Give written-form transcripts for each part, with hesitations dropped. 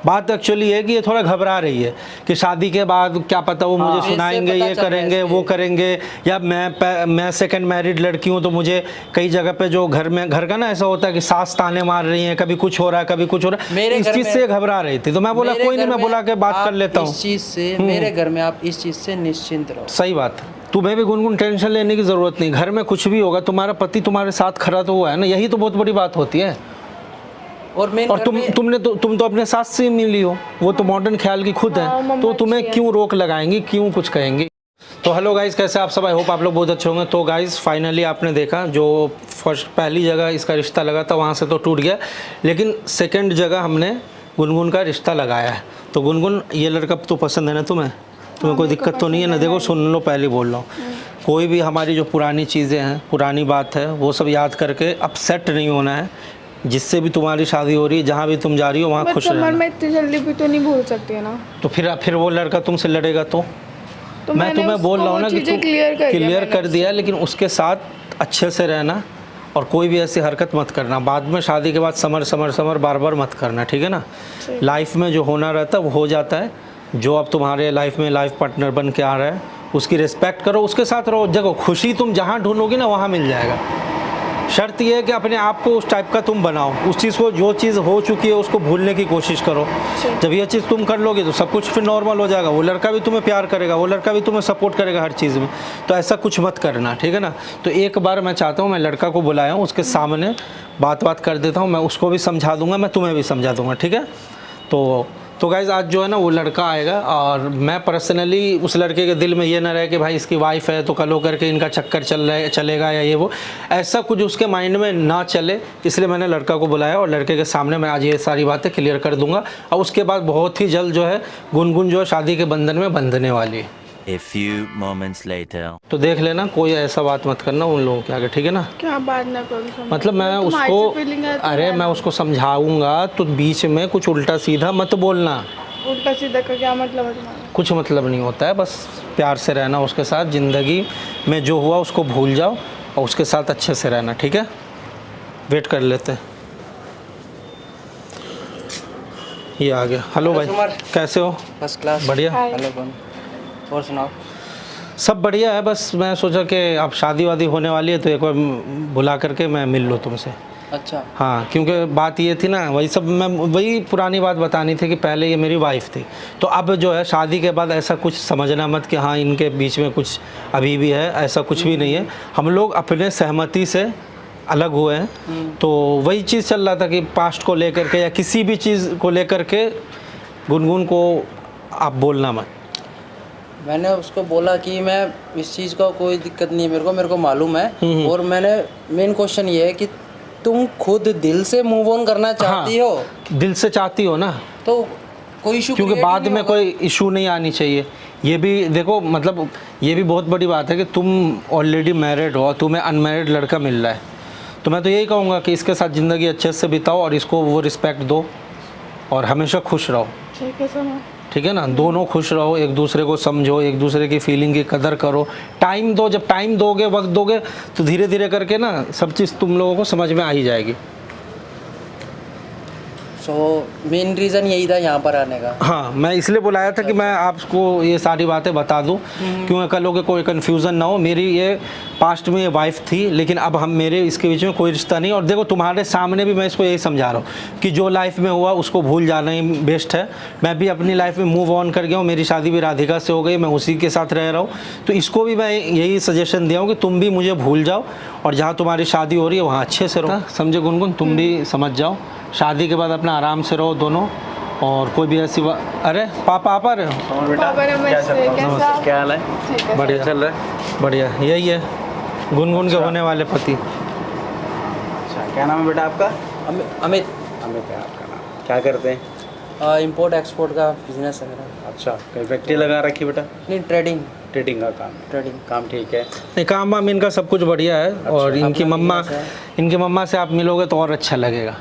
बात एक्चुअली है कि ये थोड़ा घबरा रही है कि शादी के बाद क्या पता वो मुझे सुनाएंगे, ये करेंगे, वो करेंगे, या मैं सेकंड मैरिड लड़की हूँ तो मुझे कई जगह पे जो घर का ना ऐसा होता है कि सास ताने मार रही हैं, कभी कुछ हो रहा है, कभी कुछ हो रहा है, इस चीज़ से घबरा रही थी। तो मैं बोला कोई नहीं, मैं बुला के बात कर लेता हूँ। इस चीज़ से मेरे घर में आप इस चीज़ से निश्चिंत रहो। सही बात है, तुम्हें भी गुनगुन टेंशन लेने की ज़रूरत नहीं। घर में कुछ भी होगा, तुम्हारा पति तुम्हारे साथ खड़ा तो हुआ है ना, यही तो बहुत बड़ी बात होती है। और तुम तो अपने सास से मिली हो, वो तो मॉडर्न ख्याल की खुद है, तो तुम्हें क्यों रोक लगाएंगी, क्यों कुछ कहेंगी। तो हेलो गाइस, कैसे आप सब? आई होप आप लोग बहुत अच्छे होंगे। तो गाइस फाइनली आपने देखा, जो पहली जगह इसका रिश्ता लगा था वहाँ से तो टूट गया, लेकिन सेकंड जगह हमने गुनगुन का रिश्ता लगाया है। तो गुनगुन, ये लड़का तो पसंद है ना तुम्हें? तुम्हें कोई दिक्कत तो नहीं है ना? देखो सुन लो, पहले बोल रहा हूँ, कोई भी हमारी जो पुरानी चीज़ें हैं, पुरानी बात है, वो सब याद करके अपसेट नहीं होना है। जिससे भी तुम्हारी शादी हो रही है, जहाँ भी तुम जा रही हो वहाँ खुश रहना। मैं इतनी जल्दी भी तो नहीं भूल सकती है ना। तो फिर वो लड़का तुमसे लड़ेगा तो मैं तुम्हें बोल रहा हूँ ना कि तुम क्लियर कर दिया, लेकिन उसके साथ अच्छे से रहना और कोई भी ऐसी हरकत मत करना। बाद में शादी के बाद समर बार बार मत करना, ठीक है ना? लाइफ में जो होना रहता है वो हो जाता है। जो अब तुम्हारे लाइफ में लाइफ पार्टनर बन के आ रहा है, उसकी रिस्पेक्ट करो, उसके साथ रहो। देखो खुशी तुम जहाँ ढूंढोगी ना वहाँ मिल जाएगा। शर्त यह है कि अपने आप को उस टाइप का तुम बनाओ, उस चीज़ को, जो चीज़ हो चुकी है उसको भूलने की कोशिश करो। जब ये चीज़ तुम कर लोगे तो सब कुछ फिर नॉर्मल हो जाएगा। वो लड़का भी तुम्हें प्यार करेगा, वो लड़का भी तुम्हें सपोर्ट करेगा हर चीज़ में। तो ऐसा कुछ मत करना, ठीक है ना? तो एक बार मैं चाहता हूँ, मैं लड़का को बुलाया हूँ, उसके सामने बात कर देता हूँ। मैं उसको भी समझा दूँगा, मैं तुम्हें भी समझा दूँगा, ठीक है? तो गाइज़ आज जो है ना वो लड़का आएगा, और मैं पर्सनली उस लड़के के दिल में ये ना रहे कि भाई इसकी वाइफ है तो कल हो करके इनका चक्कर चलेगा या ये वो, ऐसा कुछ उसके माइंड में ना चले। इसलिए मैंने लड़का को बुलाया और लड़के के सामने मैं आज ये सारी बातें क्लियर कर दूंगा। और उसके बाद बहुत ही जल्द जो है गुनगुन जो है शादी के बंधन में बंधने वाली है। A few moments later. तो देख लेना, कोई ऐसा बात मत करना उन लोगों के आगे, ठीक है ना? क्या बात ना करूँ? मतलब मैं उसको, अरे मैं उसको समझाऊंगा तो बीच में कुछ उल्टा सीधा मत बोलना। उल्टा सीधा का क्या मतलब है तुम्हारा? कुछ मतलब नहीं होता है, बस प्यार से रहना उसके साथ। ज़िंदगी में जो हुआ उसको भूल जाओ और उसके साथ अच्छे से रहना, ठीक है? वेट कर लेते हैं। ये आ गया। हेलो भाई, कैसे हो? फर्स्ट क्लास, बढ़िया। हेलो, और सुनाओ? सब बढ़िया है, बस मैं सोचा कि अब शादी वादी होने वाली है तो एक बार बुला करके मैं मिल लूँ तुमसे। अच्छा। हाँ, क्योंकि बात ये थी ना, वही पुरानी बात बतानी थी कि पहले ये मेरी वाइफ थी, तो अब जो है शादी के बाद ऐसा कुछ समझना मत कि हाँ इनके बीच में कुछ अभी भी है, ऐसा कुछ भी नहीं है। हम लोग अपने सहमति से अलग हुए हैं। तो वही चीज़ चल रहा था कि पास्ट को लेकर के या किसी भी चीज़ को लेकर के गुनगुन को आप बोलना मत। मैंने उसको बोला कि मैं इस चीज़ का कोई दिक्कत नहीं है, मेरे को मालूम है। और मैंने मेन क्वेश्चन ये है कि तुम खुद दिल से मूव ऑन करना चाहती हो? दिल से चाहती हो ना, तो कोई इशू, क्योंकि बाद में कोई इशू नहीं आनी चाहिए। ये भी देखो, मतलब ये भी बहुत बड़ी बात है कि तुम ऑलरेडी मैरिड हो, तुम्हें अनमैरिड लड़का मिल रहा है। तो मैं तो यही कहूँगा कि इसके साथ ज़िंदगी अच्छे से बिताओ और इसको वो रिस्पेक्ट दो और हमेशा खुश रहो, ठीक है ना? दोनों खुश रहो, एक दूसरे को समझो, एक दूसरे की फीलिंग की कदर करो, टाइम दो। जब टाइम दोगे, वक्त दोगे, तो धीरे धीरे करके ना सब चीज़ तुम लोगों को समझ में आ ही जाएगी। मेन रीज़न यही था यहाँ पर आने का। हाँ, मैं इसलिए बुलाया था कि मैं आपको ये सारी बातें बता दूं, क्योंकि कल लोगों कोई कन्फ्यूज़न ना हो। मेरी ये पास्ट में ये वाइफ थी, लेकिन अब मेरे इसके बीच में कोई रिश्ता नहीं। और देखो तुम्हारे सामने भी मैं इसको यही समझा रहा हूँ कि जो लाइफ में हुआ उसको भूल जाना ही बेस्ट है। मैं भी अपनी लाइफ में मूव ऑन कर गया हूँ, मेरी शादी भी राधिका से हो गई, मैं उसी के साथ रह रहा हूँ। तो इसको भी मैं यही सजेशन दिया हूँ कि तुम भी मुझे भूल जाओ और जहाँ तुम्हारी शादी हो रही है वहाँ अच्छे से रहो। समझे गुनगुन? तुम भी समझ जाओ, शादी के बाद अपना आराम से रहो दोनों, और कोई भी ऐसी अरे पापा आप आ रहे हो? क्या हाल है? बढ़िया चल रहा है, बढ़िया। यही है गुनगुन के होने वाले पति। अच्छा, क्या नाम है बेटा आपका? अमित। अमित है आपका नाम। क्या करते हैं? इंपोर्ट एक्सपोर्ट का बिजनेस है मेरा। अच्छा, कहीं फैक्ट्री लगा रखी बेटा? नहीं, ट्रेडिंग का काम। काम ठीक है? नहीं, काम वाम इनका सब कुछ बढ़िया है। अच्छा, और इनकी मम्मा से आप मिलोगे तो और अच्छा लगेगा।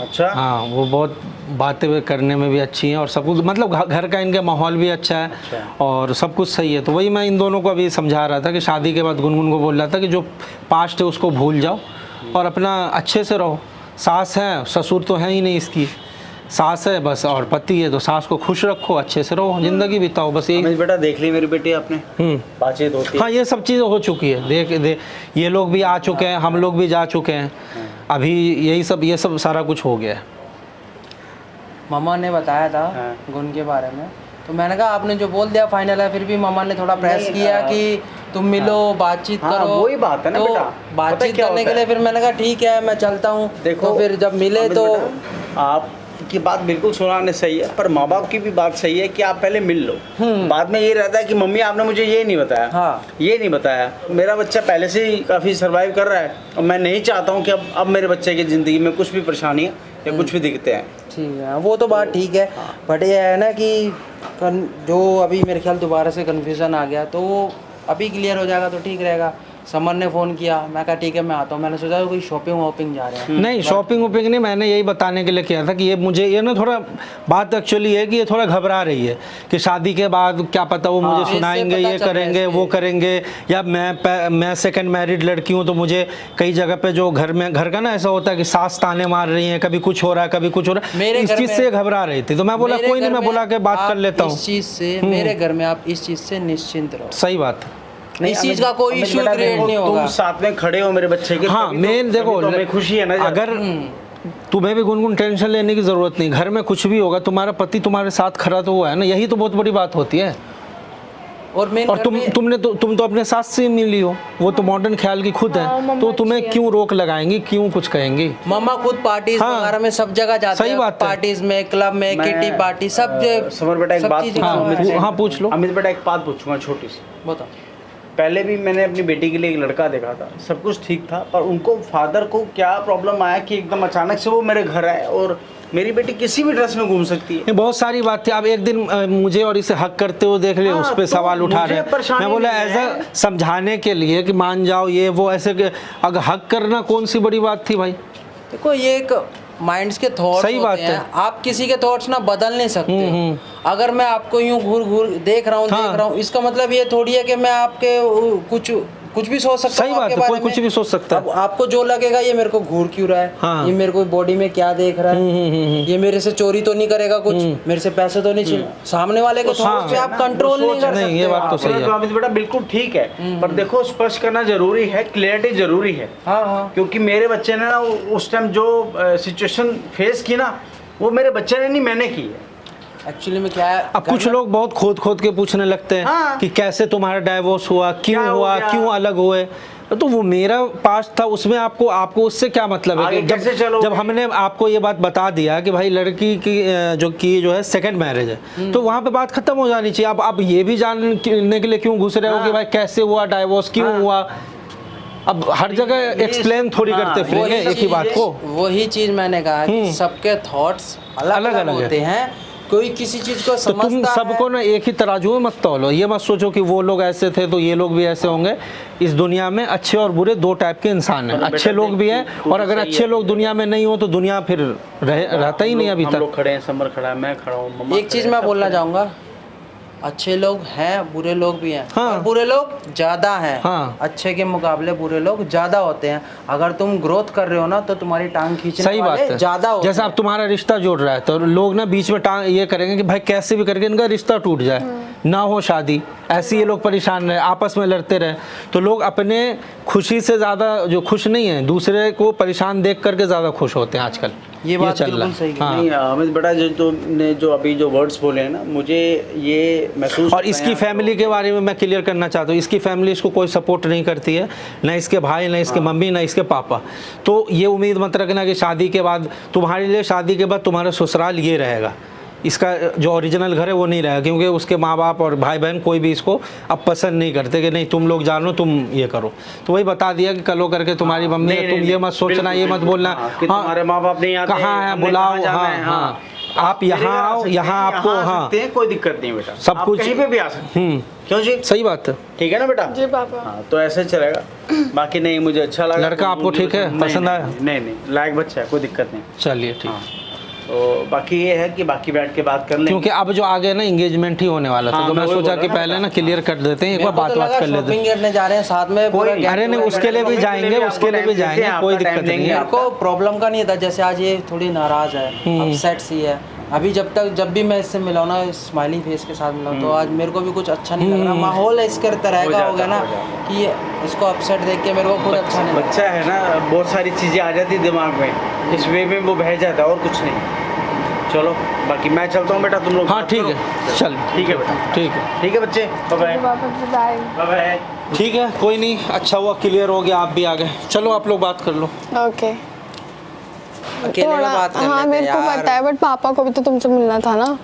अच्छा। हाँ, वो बहुत बातें करने में भी अच्छी हैं और सब कुछ, मतलब घर का इनका माहौल भी अच्छा है। अच्छा। और सब कुछ सही है। तो वही मैं इन दोनों को अभी समझा रहा था कि शादी के बाद गुनगुन को बोल रहा था कि जो पास्ट है उसको भूल जाओ और अपना अच्छे से रहो। सास है, ससुर तो है ही नहीं इसकी, सास है बस और पति है, तो सास को खुश रखो, अच्छे से रहो, जिंदगी बिताओ, बस यही। बेटा देख ली मेरी बेटी आपने, बातचीत होती है। हाँ, ये सब चीज़ें हो चुकी है, ये लोग भी आ चुके हैं, हम लोग भी जा चुके हैं, अभी यही सब, ये सब सारा कुछ हो गया है। मामा ने बताया था गुण के बारे में, तो मैंने कहा आपने जो बोल दिया फाइनल है, फिर भी मामा ने थोड़ा प्रेस किया कि तुम मिलो, बातचीत करो। वही बात है ना तो बेटा, बातचीत करने के लिए फिर मैंने कहा ठीक है मैं चलता हूँ। देखो तो फिर जब मिले तो आपकी बात बिल्कुल सुनाने सही है, पर माँ बाप की भी बात सही है कि आप पहले मिल लो। बाद में ये रहता है कि मम्मी आपने मुझे ये नहीं बताया, हाँ। ये नहीं बताया। मेरा बच्चा पहले से ही काफ़ी सर्वाइव कर रहा है और मैं नहीं चाहता हूँ कि अब मेरे बच्चे की ज़िंदगी में कुछ भी परेशानियाँ या कुछ भी दिखते हैं। ठीक है, वो तो बात ठीक है, बट ये है ना कि जो अभी मेरे ख्याल दोबारा से कन्फ्यूज़न आ गया, तो वो अभी क्लियर हो जाएगा तो ठीक रहेगा। समर ने फ़ोन किया, मैं कहा ठीक है मैं आता हूँ। मैंने सोचा कोई शॉपिंग वॉपिंग जा रहे हैं। नहीं, शॉपिंग वॉपिंग नहीं, मैंने यही बताने के लिए किया था कि ये मुझे ये ना थोड़ा बात एक्चुअली है कि ये थोड़ा घबरा रही है कि शादी के बाद क्या पता वो मुझे सुनाएंगे, ये करेंगे, वो करेंगे, या मैं सेकंड मैरिड लड़की हूँ, तो मुझे कई जगह पे जो घर का ना ऐसा होता है कि सास ताने मार रही है, कभी कुछ हो रहा है, कभी कुछ हो रहा है, इस चीज़ से घबरा रही थी। तो मैं बोला कोई नहीं, मैं बुला के बात कर लेता हूँ। इस चीज़ से मेरे घर में आप इस चीज़ से निश्चिंत रहो। सही बात है, इस चीज का कोई इशू क्रिएट नहीं होगा। तुम साथ में खड़े हो मेरे बच्चे के। हाँ, मेन देखो हमें खुशी है ना। अगर तुम्हें भी गुनगुन टेंशन लेने की जरूरत नहीं, घर में कुछ भी होगा तुम्हारा पति तुम्हारे साथ खड़ा तो हुआ है ना, यही तो बहुत बड़ी बात होती है। और तुम तो अपने सास से मिली हो, वो तो मॉडर्न ख्याल की खुद है, तो तुम्हें क्यों रोक लगाएंगी, क्यों कुछ कहेंगी? मामा खुद पार्टीज वगैरह में सब जगह जाते हैं। सही बात है, पार्टीज में, क्लब में, किटी पार्टी, सब। समर बेटा एक बात, हाँ पूछ लो। अमित बेटा एक बात पूछूंगा छोटी सी। बताओ। पहले भी मैंने अपनी बेटी के लिए एक लड़का देखा था, सब कुछ ठीक था, पर उनको फादर को क्या प्रॉब्लम आया कि एकदम अचानक से वो मेरे घर आए और मेरी बेटी किसी भी ड्रेस में घूम सकती है। बहुत सारी बात थी। अब एक दिन मुझे और इसे हक करते हुए देख लिया, उस पर सवाल उठा रहे हैं। मैं बोला ऐसा समझाने के लिए कि मान जाओ ये वो, ऐसे अगर हक करना कौन सी बड़ी बात थी भाई? देखो ये एक माइंड्स के थॉट्स सही बात है, आप किसी के थॉट्स ना बदल नहीं सकते। अगर मैं आपको यूं घूर देख रहा हूँ, इसका मतलब ये थोड़ी है कि मैं आपके कुछ भी सोच सकता हूँ। सही बात है, कोई कुछ भी सोच सकता है। अब आपको जो लगेगा ये मेरे को घूर क्यों रहा है, हाँ। ये मेरे को बॉडी में क्या देख रहा है, ये मेरे से चोरी तो नहीं करेगा कुछ, मेरे से पैसे तो नहीं छीन। सामने वाले के थॉट्स पे आप कंट्रोल नहीं कर सकते। ये बात तो सही है बेटा, बिल्कुल ठीक है, पर देखो स्पष्ट करना जरूरी है, क्लियरिटी जरूरी है। हाँ। क्योंकि मेरे बच्चे ने ना उस टाइम जो सिचुएशन फेस की ना, वो मेरे बच्चे ने नहीं, मैंने की है। एक्चुअली में क्या है, अब कुछ लोग बहुत खोद के पूछने लगते हैं कि कैसे तुम्हारा डाइवोर्स हुआ, क्यों हुआ, क्यों अलग हुए। तो वो मेरा पास्ट था, उसमें आपको उससे क्या मतलब है कि जब हमने आपको ये बात बता दिया कि भाई लड़की की जो है सेकंड मैरिज है, तो वहाँ पे बात खत्म हो जानी चाहिए। अब ये भी जानने के लिए क्यों घुस रहे हो कि भाई कैसे हुआ डाइवोर्स, क्यों हुआ? अब हर जगह एक्सप्लेन थोड़ी करते फिरेंगे एक ही बात को। वही चीज मैंने कहा कि सबके थॉट्स अलग अलग होते हैं, कोई किसी चीज को समझता है। तुम सबको ना एक ही तराजू में मत तौलो, ये मत सोचो कि वो लोग ऐसे थे तो ये लोग भी ऐसे होंगे। इस दुनिया में अच्छे और बुरे दो टाइप के इंसान हैं, अच्छे लोग भी हैं, और अगर अच्छे लोग दुनिया में नहीं हो तो दुनिया फिर रहता ही नहीं। अभी तक हम लोग खड़े हैं, समर खड़ा है, मैं खड़ा हूँ। एक चीज मैं बोलना चाहूंगा, अच्छे लोग हैं, बुरे लोग भी हैं। हाँ। और बुरे लोग ज्यादा हैं। हाँ। अच्छे के मुकाबले बुरे लोग ज्यादा होते हैं। अगर तुम ग्रोथ कर रहे हो ना, तो तुम्हारी टांग खींचने वाले ज्यादा होते हैं। जैसे अब तुम्हारा रिश्ता जोड़ रहा है, तो लोग ना बीच में टांग ये करेंगे कि भाई कैसे भी करके इनका रिश्ता टूट जाए, ना हो शादी, ऐसे ये लोग परेशान रहे, आपस में लड़ते रहे। तो लोग अपने खुशी से ज्यादा जो खुश नहीं है, दूसरे को परेशान देख करके ज्यादा खुश होते हैं आजकल। ये बात बिल्कुल सही है। नहीं अमित बेटा, जो अभी जो वर्ड्स बोले हैं ना, मुझे ये महसूस। और इसकी फैमिली के बारे में मैं क्लियर करना चाहता हूँ, इसकी फैमिली इसको कोई सपोर्ट नहीं करती है, ना इसके भाई, ना इसके मम्मी, ना इसके पापा। तो ये उम्मीद मत रखना कि शादी के बाद तुम्हारे लिए, शादी के बाद तुम्हारा ससुराल ये रहेगा, इसका जो ओरिजिनल घर है वो नहीं रहेगा। क्योंकि उसके माँ बाप और भाई बहन कोई भी इसको अब पसंद नहीं करते कि नहीं तुम लोग जानो, तुम ये करो। तो वही बता दिया कि कलो करके तुम्हारी मम्मी, तुम ये मत सोचना, ये मत बोलना तुम्हारे माँ बाप नहीं आते, कहाँ है, बुलाओ। हाँ, आप यहाँ आओ, यहाँ आपको, हाँ कोई दिक्कत नहीं बेटा, सब कुछ कहीं पे भी आ सकते हैं। क्यों जी? सही बात है, ठीक है ना बेटा? जी पापा। हाँ, तो ऐसे चलेगा। बाकी नहीं, मुझे अच्छा लगा। लड़का आपको ठीक है, पसंद आया? नहीं, लायक बच्चा है, कोई दिक्कत नहीं। चलिए ठीक। तो बाकी ये है कि बाकी बैठ के बात कर लेंगे। क्योंकि अब जो आगे ना एंगेजमेंट ही होने वाला था, हाँ, तो मैं मैं वही सोचा बोल कि रहा हूँ पहले ना क्लियर कर देते हैं, एक बार बात बात कर लेते शॉपिंग हैं। करने जा रहे हैं साथ में पूरा कोई- get अरे नहीं, together उसके लिए भी करेंगे। जाएंगे, उसके लिए भी जाएंगे, कोई दिक्कत नहीं है। मेरे को प्रॉब्लम का नहीं था, जैसे आज ये थोड़ी नाराज है, अपसेट सी है। अभी जब भी मैं इससे मिला हूं ना, स्माइलिंग फेस के साथ मिला हूं, तो आज मेरे को भी कुछ अच्छा नहीं लग रहा। माहौल इसके तरह का हो गया ना कि इसको अपसेट देख के मेरे को खुद अच्छा नहीं लगा। बच्चा है ना, बहुत सारी चीज़ें आ जाती दिमाग में, इस वे में वो बह जाता है और कुछ नहीं। चलो बाकी मैं चलता हूँ बेटा, तुम लोग हाँ बात ठीक करो। है, चल ठीक है बेटा, ठीक है, ठीक है बच्चे, बाय बाय पापा बाय। Bye bye. ठीक है, कोई नहीं, अच्छा हुआ क्लियर हो गया, आप भी आ गए। चलो आप लोग बात कर लो। ओके अकेले में थोड़ा बात कर हाँ लेते मेरे को यार। पता है, बट पापा को भी तो तुमसे मिलना था ना।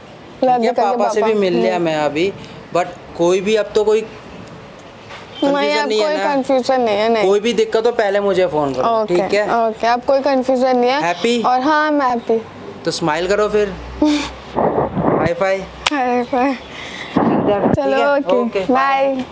लव ठीक है, करके पापा से भी मिल लिया मैं अभी, बट कोई भी अब तो कोई मैं confusion अब नहीं है कोई ना। कंफ्यूजन नहीं है, नहीं। कोई भी दिक्कत हो पहले मुझे फोन करो, ओके ठीक है? ओके, अब कोई कंफ्यूजन नहीं है। Happy? और हाँ मैं हैप्पी। तो स्माइल करो फिर। High five. चलो ठीक है? Okay okay, bye.